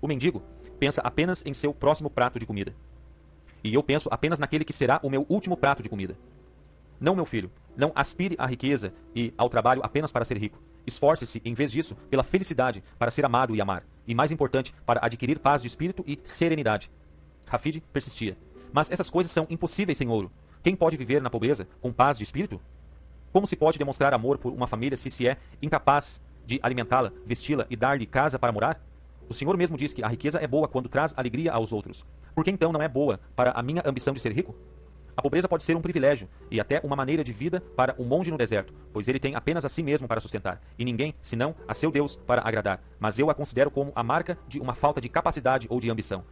O mendigo pensa apenas em seu próximo prato de comida. E eu penso apenas naquele que será o meu último prato de comida. Não, meu filho, não aspire à riqueza e ao trabalho apenas para ser rico. Esforce-se, em vez disso, pela felicidade, para ser amado e amar. E mais importante, para adquirir paz de espírito e serenidade. Hafid persistia. Mas essas coisas são impossíveis sem ouro. Quem pode viver na pobreza com paz de espírito? Como se pode demonstrar amor por uma família se é incapaz de alimentá-la, vesti-la e dar-lhe casa para morar? O Senhor mesmo diz que a riqueza é boa quando traz alegria aos outros. Por que então não é boa para a minha ambição de ser rico? A pobreza pode ser um privilégio e até uma maneira de vida para um monge no deserto, pois ele tem apenas a si mesmo para sustentar, e ninguém, senão a seu Deus, para agradar. Mas eu a considero como a marca de uma falta de capacidade ou de ambição.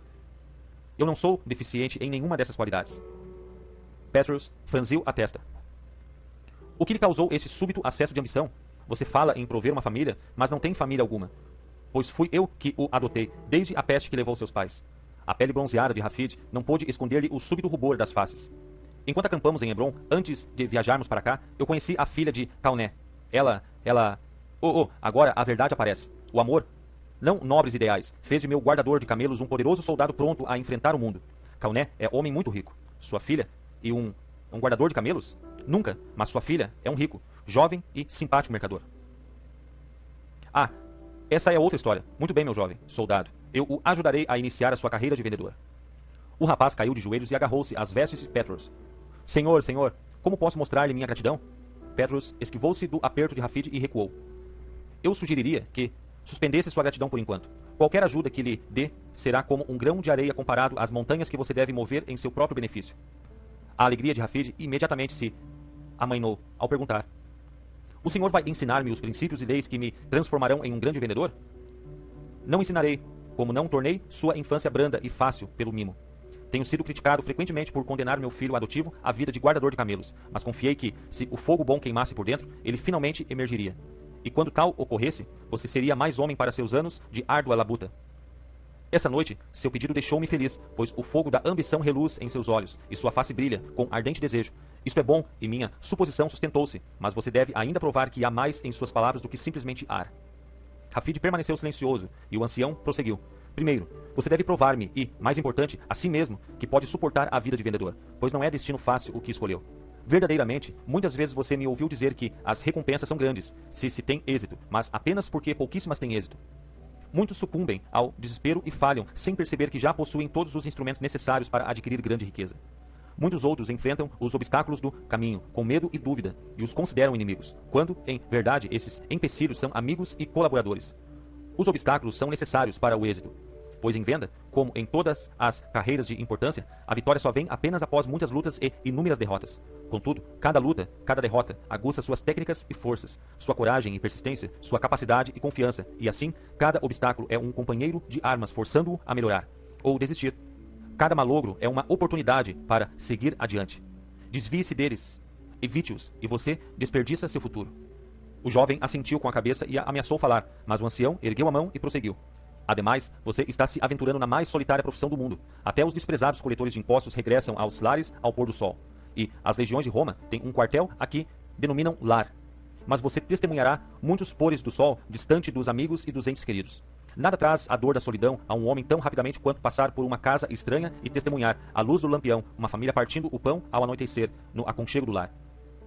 Eu não sou deficiente em nenhuma dessas qualidades. Petrus franziu a testa. O que lhe causou esse súbito acesso de ambição? Você fala em prover uma família, mas não tem família alguma. Pois fui eu que o adotei, desde a peste que levou seus pais. A pele bronzeada de Hafid não pôde esconder-lhe o súbito rubor das faces. Enquanto acampamos em Hebron, antes de viajarmos para cá, eu conheci a filha de Cauné. Agora a verdade aparece. O amor, não nobres ideais, fez de meu guardador de camelos um poderoso soldado pronto a enfrentar o mundo. Cauné é homem muito rico. Sua filha e um guardador de camelos? Nunca, mas sua filha é um rico, jovem e simpático mercador. Ah, essa é outra história. Muito bem, meu jovem soldado. Eu o ajudarei a iniciar a sua carreira de vendedor. O rapaz caiu de joelhos e agarrou-se às vestes de Petrus. Senhor, senhor, como posso mostrar-lhe minha gratidão? Petrus esquivou-se do aperto de Hafid e recuou. Eu sugeriria que suspendesse sua gratidão por enquanto. Qualquer ajuda que lhe dê será como um grão de areia comparado às montanhas que você deve mover em seu próprio benefício. A alegria de Hafid imediatamente se amainou ao perguntar. O senhor vai ensinar-me os princípios e leis que me transformarão em um grande vendedor? Não ensinarei, como não tornei sua infância branda e fácil pelo mimo. Tenho sido criticado frequentemente por condenar meu filho adotivo à vida de guardador de camelos, mas confiei que, se o fogo bom queimasse por dentro, ele finalmente emergiria. E quando tal ocorresse, você seria mais homem para seus anos de árdua labuta. Esta noite, seu pedido deixou-me feliz, pois o fogo da ambição reluz em seus olhos, e sua face brilha com ardente desejo. Isto é bom, e minha suposição sustentou-se, mas você deve ainda provar que há mais em suas palavras do que simplesmente ar. Hafid permaneceu silencioso, e o ancião prosseguiu. Primeiro, você deve provar-me e, mais importante, a si mesmo, que pode suportar a vida de vendedor, pois não é destino fácil o que escolheu. Verdadeiramente, muitas vezes você me ouviu dizer que as recompensas são grandes, se tem êxito, mas apenas porque pouquíssimas têm êxito. Muitos sucumbem ao desespero e falham, sem perceber que já possuem todos os instrumentos necessários para adquirir grande riqueza. Muitos outros enfrentam os obstáculos do caminho, com medo e dúvida, e os consideram inimigos, quando, em verdade, esses empecilhos são amigos e colaboradores. Os obstáculos são necessários para o êxito, pois em venda, como em todas as carreiras de importância, a vitória só vem apenas após muitas lutas e inúmeras derrotas. Contudo, cada luta, cada derrota, aguça suas técnicas e forças, sua coragem e persistência, sua capacidade e confiança, e assim, cada obstáculo é um companheiro de armas forçando-o a melhorar, ou desistir. Cada malogro é uma oportunidade para seguir adiante. Desvie-se deles, evite-os, e você desperdiça seu futuro. O jovem assentiu com a cabeça e ameaçou falar, mas o ancião ergueu a mão e prosseguiu. Ademais, você está se aventurando na mais solitária profissão do mundo. Até os desprezados coletores de impostos regressam aos lares ao pôr do sol. E as legiões de Roma têm um quartel a que denominam lar. Mas você testemunhará muitos pôres do sol distante dos amigos e dos entes queridos. Nada traz a dor da solidão a um homem tão rapidamente quanto passar por uma casa estranha e testemunhar, à luz do lampião, uma família partindo o pão ao anoitecer, no aconchego do lar.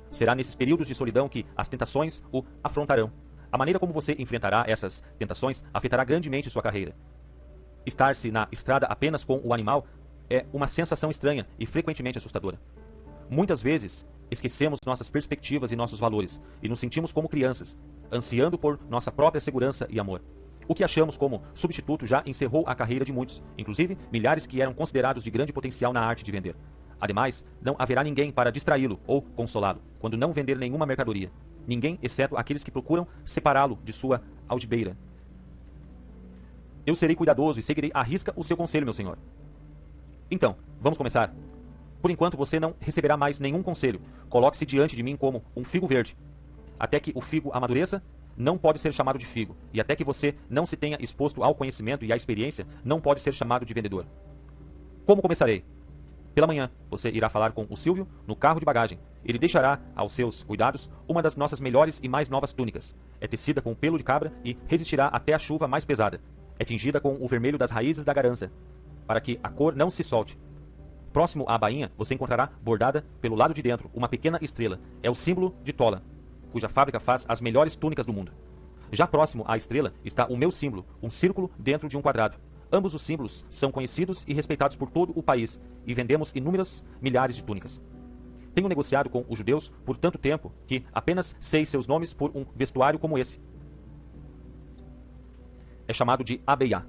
Será nesses períodos de solidão que as tentações o afrontarão. A maneira como você enfrentará essas tentações afetará grandemente sua carreira. Estar-se na estrada apenas com o animal é uma sensação estranha e frequentemente assustadora. Muitas vezes, esquecemos nossas perspectivas e nossos valores, e nos sentimos como crianças, ansiando por nossa própria segurança e amor. O que achamos como substituto já encerrou a carreira de muitos, inclusive milhares que eram considerados de grande potencial na arte de vender. Ademais, não haverá ninguém para distraí-lo ou consolá-lo, quando não vender nenhuma mercadoria. Ninguém, exceto aqueles que procuram separá-lo de sua algibeira. Eu serei cuidadoso e seguirei à risca o seu conselho, meu senhor. Então, vamos começar. Por enquanto você não receberá mais nenhum conselho. Coloque-se diante de mim como um figo verde. Até que o figo amadureça, não pode ser chamado de figo. E até que você não se tenha exposto ao conhecimento e à experiência, não pode ser chamado de vendedor. Como começarei? Pela manhã, você irá falar com o Silvio no carro de bagagem. Ele deixará aos seus cuidados uma das nossas melhores e mais novas túnicas. É tecida com pelo de cabra e resistirá até a chuva mais pesada. É tingida com o vermelho das raízes da garança, para que a cor não se solte. Próximo à bainha, você encontrará bordada pelo lado de dentro uma pequena estrela. É o símbolo de Tola, cuja fábrica faz as melhores túnicas do mundo. Já próximo à estrela está o meu símbolo, um círculo dentro de um quadrado. Ambos os símbolos são conhecidos e respeitados por todo o país e vendemos inúmeras milhares de túnicas. Tenho negociado com os judeus por tanto tempo que apenas sei seus nomes por um vestuário como esse. É chamado de Abeiá.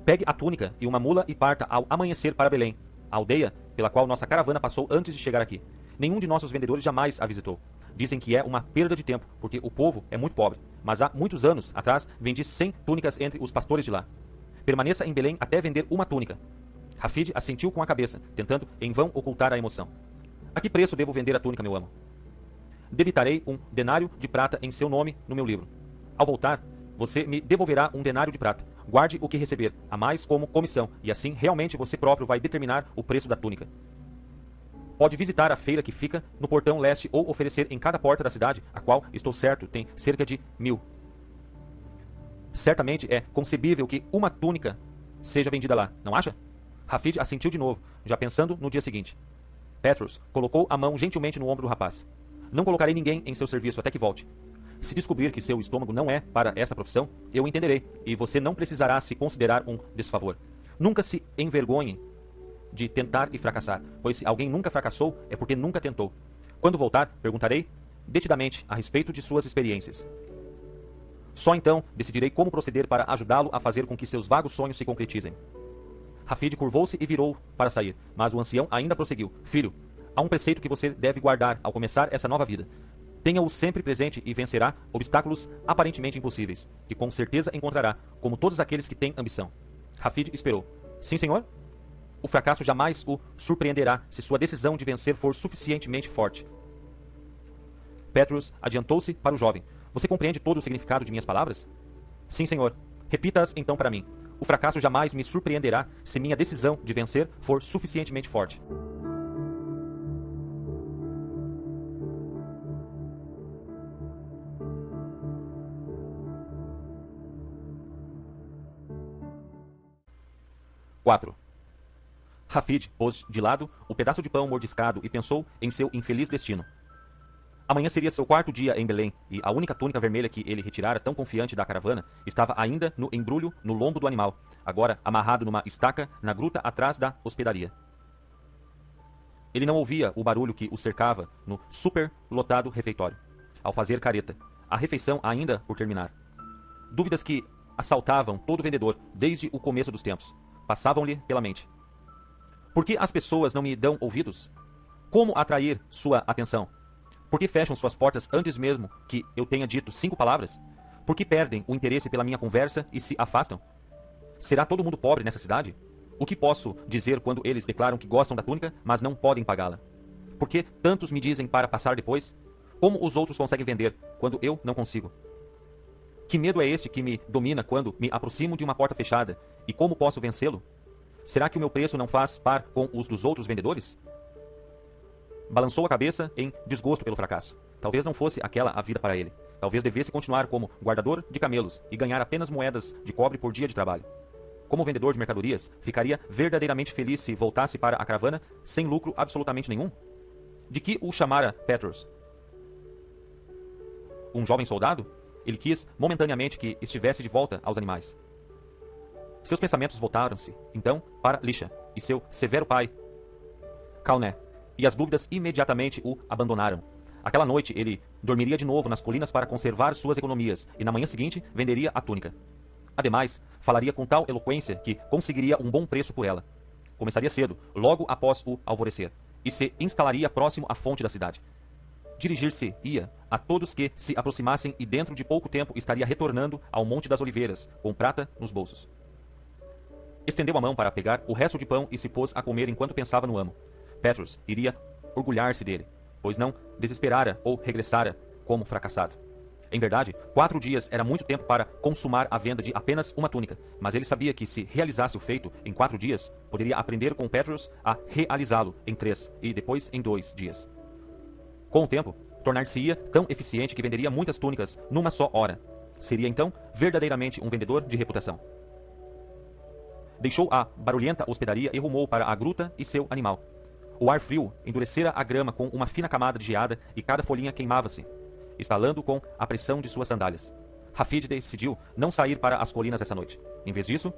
Pegue a túnica e uma mula e parta ao amanhecer para Belém, a aldeia pela qual nossa caravana passou antes de chegar aqui. Nenhum de nossos vendedores jamais a visitou. Dizem que é uma perda de tempo, porque o povo é muito pobre. Mas há muitos anos atrás vendi 100 túnicas entre os pastores de lá. Permaneça em Belém até vender uma túnica. Hafid assentiu com a cabeça, tentando em vão ocultar a emoção. A que preço devo vender a túnica, meu amo? Debitarei um denário de prata em seu nome no meu livro. Ao voltar, você me devolverá um denário de prata. Guarde o que receber, a mais como comissão, e assim realmente você próprio vai determinar o preço da túnica. Pode visitar a feira que fica no portão leste ou oferecer em cada porta da cidade, a qual, estou certo, tem cerca de 1000. Certamente é concebível que uma túnica seja vendida lá, não acha? Hafid assentiu de novo, já pensando no dia seguinte. Petrus colocou a mão gentilmente no ombro do rapaz. Não colocarei ninguém em seu serviço até que volte. Se descobrir que seu estômago não é para esta profissão, eu entenderei, e você não precisará se considerar um desfavor. Nunca se envergonhe de tentar e fracassar, pois se alguém nunca fracassou, é porque nunca tentou. Quando voltar, perguntarei detidamente a respeito de suas experiências. Só então decidirei como proceder para ajudá-lo a fazer com que seus vagos sonhos se concretizem. Hafid curvou-se e virou para sair, mas o ancião ainda prosseguiu. Filho, há um preceito que você deve guardar ao começar essa nova vida. Tenha-o sempre presente e vencerá obstáculos aparentemente impossíveis, que com certeza encontrará, como todos aqueles que têm ambição. Hafid esperou. Sim, senhor? O fracasso jamais o surpreenderá se sua decisão de vencer for suficientemente forte. Petrus adiantou-se para o jovem. Você compreende todo o significado de minhas palavras? Sim, senhor. Repita-as então para mim. O fracasso jamais me surpreenderá se minha decisão de vencer for suficientemente forte. Quatro. Hafid pôs de lado o pedaço de pão mordiscado e pensou em seu infeliz destino. Amanhã seria seu quarto dia em Belém, e a única túnica vermelha que ele retirara tão confiante da caravana estava ainda no embrulho no lombo do animal, agora amarrado numa estaca na gruta atrás da hospedaria. Ele não ouvia o barulho que o cercava no superlotado refeitório, ao fazer careta, a refeição ainda por terminar. Dúvidas que assaltavam todo vendedor desde o começo dos tempos passavam-lhe pela mente. Por que as pessoas não me dão ouvidos? Como atrair sua atenção? Por que fecham suas portas antes mesmo que eu tenha dito 5 palavras? Por que perdem o interesse pela minha conversa e se afastam? Será todo mundo pobre nessa cidade? O que posso dizer quando eles declaram que gostam da túnica, mas não podem pagá-la? Por que tantos me dizem para passar depois? Como os outros conseguem vender, quando eu não consigo? Que medo é este que me domina quando me aproximo de uma porta fechada? E como posso vencê-lo? Será que o meu preço não faz par com os dos outros vendedores? Balançou a cabeça em desgosto pelo fracasso. Talvez não fosse aquela a vida para ele. Talvez devesse continuar como guardador de camelos e ganhar apenas moedas de cobre por dia de trabalho. Como vendedor de mercadorias, ficaria verdadeiramente feliz se voltasse para a caravana sem lucro absolutamente nenhum? De que o chamara Petrus? Um jovem soldado? Ele quis momentaneamente que estivesse de volta aos animais. Seus pensamentos voltaram-se, então, para Lisha e seu severo pai, Calné, e as dúvidas imediatamente o abandonaram. Aquela noite ele dormiria de novo nas colinas para conservar suas economias e na manhã seguinte venderia a túnica. Ademais, falaria com tal eloquência que conseguiria um bom preço por ela. Começaria cedo, logo após o alvorecer, e se instalaria próximo à fonte da cidade. Dirigir-se-ia a todos que se aproximassem e dentro de pouco tempo estaria retornando ao Monte das Oliveiras, com prata nos bolsos. Estendeu a mão para pegar o resto de pão e se pôs a comer enquanto pensava no amo. Petrus iria orgulhar-se dele, pois não desesperara ou regressara como fracassado. Em verdade, 4 dias era muito tempo para consumar a venda de apenas uma túnica, mas ele sabia que se realizasse o feito em 4 dias, poderia aprender com Petrus a realizá-lo em 3 e depois em 2 dias. Com o tempo, tornar-se-ia tão eficiente que venderia muitas túnicas numa só hora. Seria então verdadeiramente um vendedor de reputação. Deixou a barulhenta hospedaria e rumou para a gruta e seu animal. O ar frio endurecera a grama com uma fina camada de geada e cada folhinha queimava-se, estalando com a pressão de suas sandálias. Hafid decidiu não sair para as colinas essa noite. Em vez disso,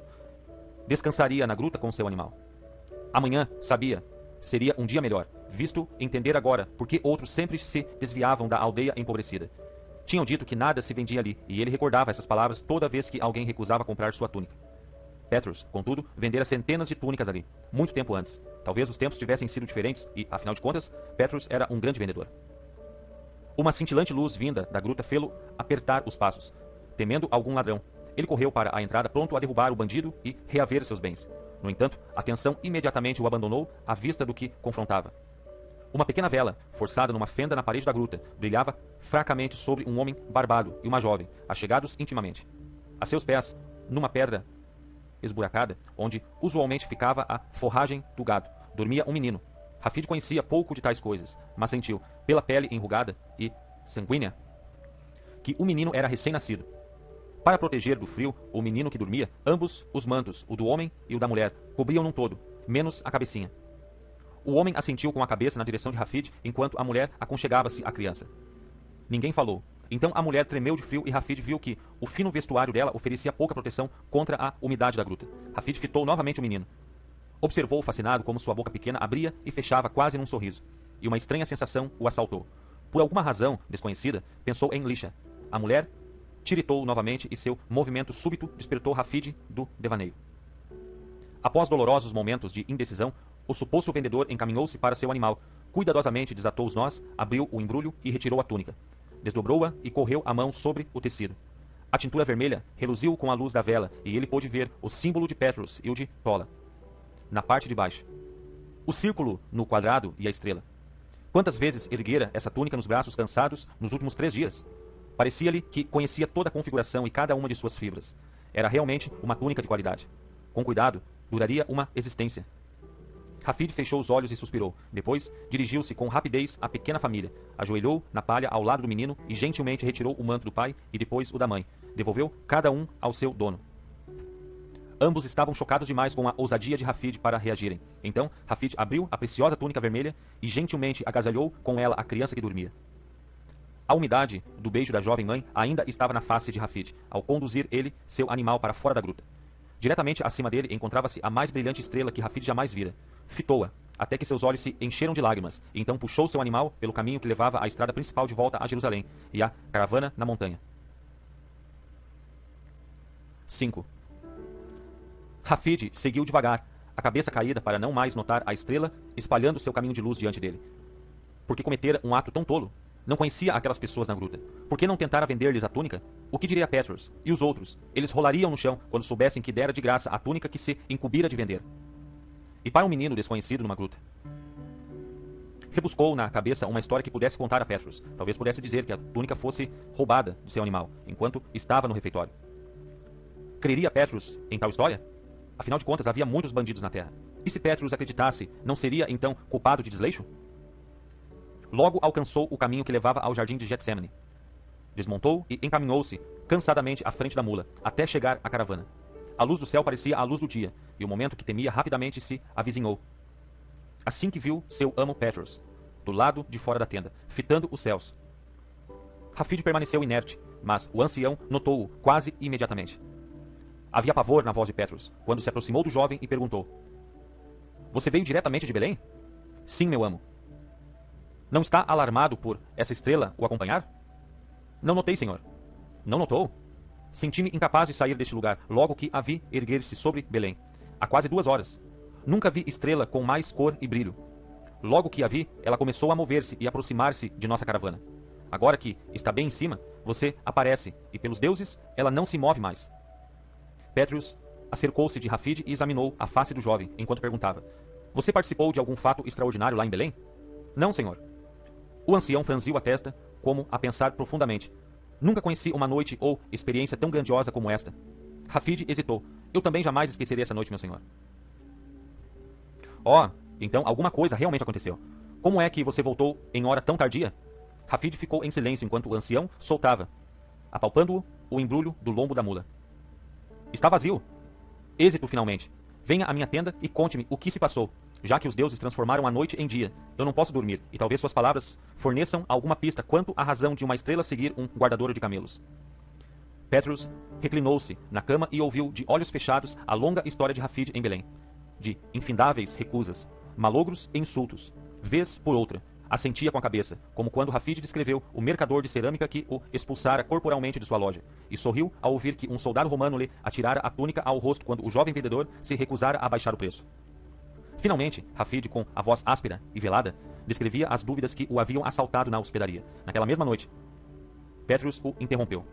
descansaria na gruta com seu animal. Amanhã, sabia, seria um dia melhor, visto entender agora por que outros sempre se desviavam da aldeia empobrecida. Tinham dito que nada se vendia ali, e ele recordava essas palavras toda vez que alguém recusava comprar sua túnica. Petrus, contudo, vendera centenas de túnicas ali, muito tempo antes. Talvez os tempos tivessem sido diferentes e, afinal de contas, Petrus era um grande vendedor. Uma cintilante luz vinda da gruta fê-lo apertar os passos, temendo algum ladrão. Ele correu para a entrada pronto a derrubar o bandido e reaver seus bens. No entanto, a tensão imediatamente o abandonou à vista do que confrontava. Uma pequena vela, forçada numa fenda na parede da gruta, brilhava fracamente sobre um homem barbado e uma jovem, achegados intimamente. A seus pés, numa pedra esburacada, onde usualmente ficava a forragem do gado, dormia um menino. Hafid conhecia pouco de tais coisas, mas sentiu, pela pele enrugada e sanguínea, que o menino era recém-nascido. Para proteger do frio o menino que dormia, ambos os mantos, o do homem e o da mulher, cobriam num todo, menos a cabecinha. O homem assentiu com a cabeça na direção de Hafid, enquanto a mulher aconchegava-se à criança. Ninguém falou. Então a mulher tremeu de frio e Hafid viu que o fino vestuário dela oferecia pouca proteção contra a umidade da gruta. Hafid fitou novamente o menino. Observou fascinado como sua boca pequena abria e fechava quase num sorriso. E uma estranha sensação o assaltou. Por alguma razão desconhecida, pensou em Lisha. A mulher tiritou novamente e seu movimento súbito despertou Hafid do devaneio. Após dolorosos momentos de indecisão, o suposto vendedor encaminhou-se para seu animal, cuidadosamente desatou os nós, abriu o embrulho e retirou a túnica. Desdobrou-a e correu a mão sobre o tecido. A tintura vermelha reluziu com a luz da vela e ele pôde ver o símbolo de Petrus e o de Tola, na parte de baixo. O círculo no quadrado e a estrela. Quantas vezes erguera essa túnica nos braços cansados nos últimos 3 dias? Parecia-lhe que conhecia toda a configuração e cada uma de suas fibras. Era realmente uma túnica de qualidade. Com cuidado, duraria uma existência. Hafid fechou os olhos e suspirou. Depois, dirigiu-se com rapidez à pequena família. Ajoelhou na palha ao lado do menino e gentilmente retirou o manto do pai e depois o da mãe. Devolveu cada um ao seu dono. Ambos estavam chocados demais com a ousadia de Hafid para reagirem. Então, Hafid abriu a preciosa túnica vermelha e gentilmente agasalhou com ela a criança que dormia. A umidade do beijo da jovem mãe ainda estava na face de Hafid, ao conduzir ele, seu animal, para fora da gruta. Diretamente acima dele encontrava-se a mais brilhante estrela que Hafid jamais vira. Fitou-a, até que seus olhos se encheram de lágrimas, e então puxou seu animal pelo caminho que levava à estrada principal de volta a Jerusalém, e à caravana na montanha. 5. Hafid seguiu devagar, a cabeça caída para não mais notar a estrela espalhando seu caminho de luz diante dele. Por que cometera um ato tão tolo? Não conhecia aquelas pessoas na gruta. Por que não tentara vender-lhes a túnica? O que diria Petrus? E os outros? Eles rolariam no chão quando soubessem que dera de graça a túnica que se incumbira de vender. E para um menino desconhecido numa gruta. Rebuscou na cabeça uma história que pudesse contar a Petrus. Talvez pudesse dizer que a túnica fosse roubada de seu animal, enquanto estava no refeitório. Creria Petrus em tal história? Afinal de contas, havia muitos bandidos na terra. E se Petrus acreditasse, não seria então culpado de desleixo? Logo alcançou o caminho que levava ao jardim de Getsemane. Desmontou e encaminhou-se cansadamente à frente da mula, até chegar à caravana. A luz do céu parecia a luz do dia, e o momento que temia rapidamente se avizinhou. Assim que viu seu amo Petrus, do lado de fora da tenda, fitando os céus. Hafid permaneceu inerte, mas o ancião notou-o quase imediatamente. Havia pavor na voz de Petrus, quando se aproximou do jovem e perguntou: "Você veio diretamente de Belém?" "Sim, meu amo." "Não está alarmado por essa estrela o acompanhar?" "Não notei, senhor." "Não notou?" "Senti-me incapaz de sair deste lugar, logo que a vi erguer-se sobre Belém. Há quase 2 horas. Nunca vi estrela com mais cor e brilho. Logo que a vi, ela começou a mover-se e aproximar-se de nossa caravana. Agora que está bem em cima, você aparece, e pelos deuses, ela não se move mais." Petrus acercou-se de Hafid e examinou a face do jovem, enquanto perguntava: "Você participou de algum fato extraordinário lá em Belém?" "Não, senhor." O ancião franziu a testa, como a pensar profundamente. "Nunca conheci uma noite ou experiência tão grandiosa como esta." Hafid hesitou. "Eu também jamais esquecerei essa noite, meu senhor." "Oh, então alguma coisa realmente aconteceu. Como é que você voltou em hora tão tardia?" Hafid ficou em silêncio enquanto o ancião soltava, apalpando-o o embrulho do lombo da mula. Está vazio. Êxito, finalmente. Venha à minha tenda e conte-me o que se passou. Já que os deuses transformaram a noite em dia, eu não posso dormir, e talvez suas palavras forneçam alguma pista quanto à razão de uma estrela seguir um guardadouro de camelos. Petrus reclinou-se na cama e ouviu de olhos fechados a longa história de Rafid em Belém. De infindáveis recusas, malogros e insultos. Vez por outra, assentia com a cabeça, como quando Rafid descreveu o mercador de cerâmica que o expulsara corporalmente de sua loja, e sorriu ao ouvir que um soldado romano lhe atirara a túnica ao rosto quando o jovem vendedor se recusara a baixar o preço. Finalmente, Rafid, com a voz áspera e velada, descrevia as dúvidas que o haviam assaltado na hospedaria, naquela mesma noite. Petrus o interrompeu.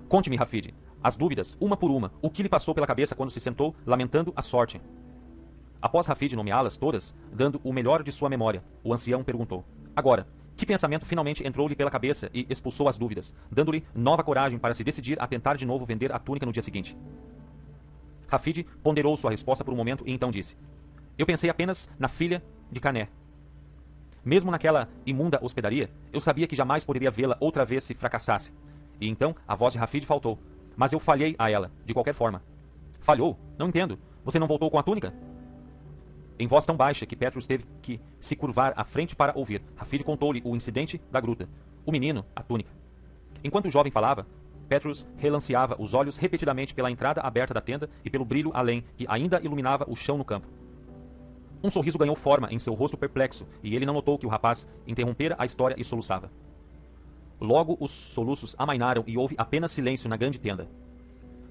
Conte-me, Rafid, as dúvidas, uma por uma, o que lhe passou pela cabeça quando se sentou, lamentando a sorte. Após Rafid nomeá-las todas, dando o melhor de sua memória, o ancião perguntou. Agora, que pensamento finalmente entrou-lhe pela cabeça e expulsou as dúvidas, dando-lhe nova coragem para se decidir a tentar de novo vender a túnica no dia seguinte? Rafid ponderou sua resposta por um momento e então disse. Eu pensei apenas na filha de Cané. Mesmo naquela imunda hospedaria, eu sabia que jamais poderia vê-la outra vez se fracassasse. E então a voz de Rafid faltou. Mas eu falhei a ela, de qualquer forma. Falhou? Não entendo. Você não voltou com a túnica? Em voz tão baixa que Petrus teve que se curvar à frente para ouvir, Rafid contou-lhe o incidente da gruta. O menino, a túnica. Enquanto o jovem falava, Petrus relanceava os olhos repetidamente pela entrada aberta da tenda e pelo brilho além que ainda iluminava o chão no campo. Um sorriso ganhou forma em seu rosto perplexo, e ele não notou que o rapaz interrompera a história e soluçava. Logo os soluços amainaram e houve apenas silêncio na grande tenda.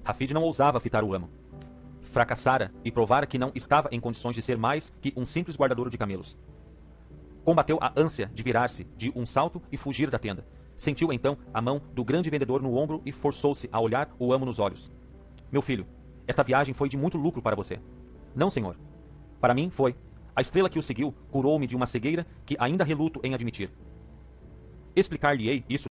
Rafid não ousava fitar o amo. Fracassara e provara que não estava em condições de ser mais que um simples guardadouro de camelos. Combateu a ânsia de virar-se de um salto e fugir da tenda. Sentiu então a mão do grande vendedor no ombro e forçou-se a olhar o amo nos olhos. Meu filho, esta viagem foi de muito lucro para você. Não, senhor. Para mim, foi. A estrela que o seguiu curou-me de uma cegueira que ainda reluto em admitir. Explicar-lhe-ei isso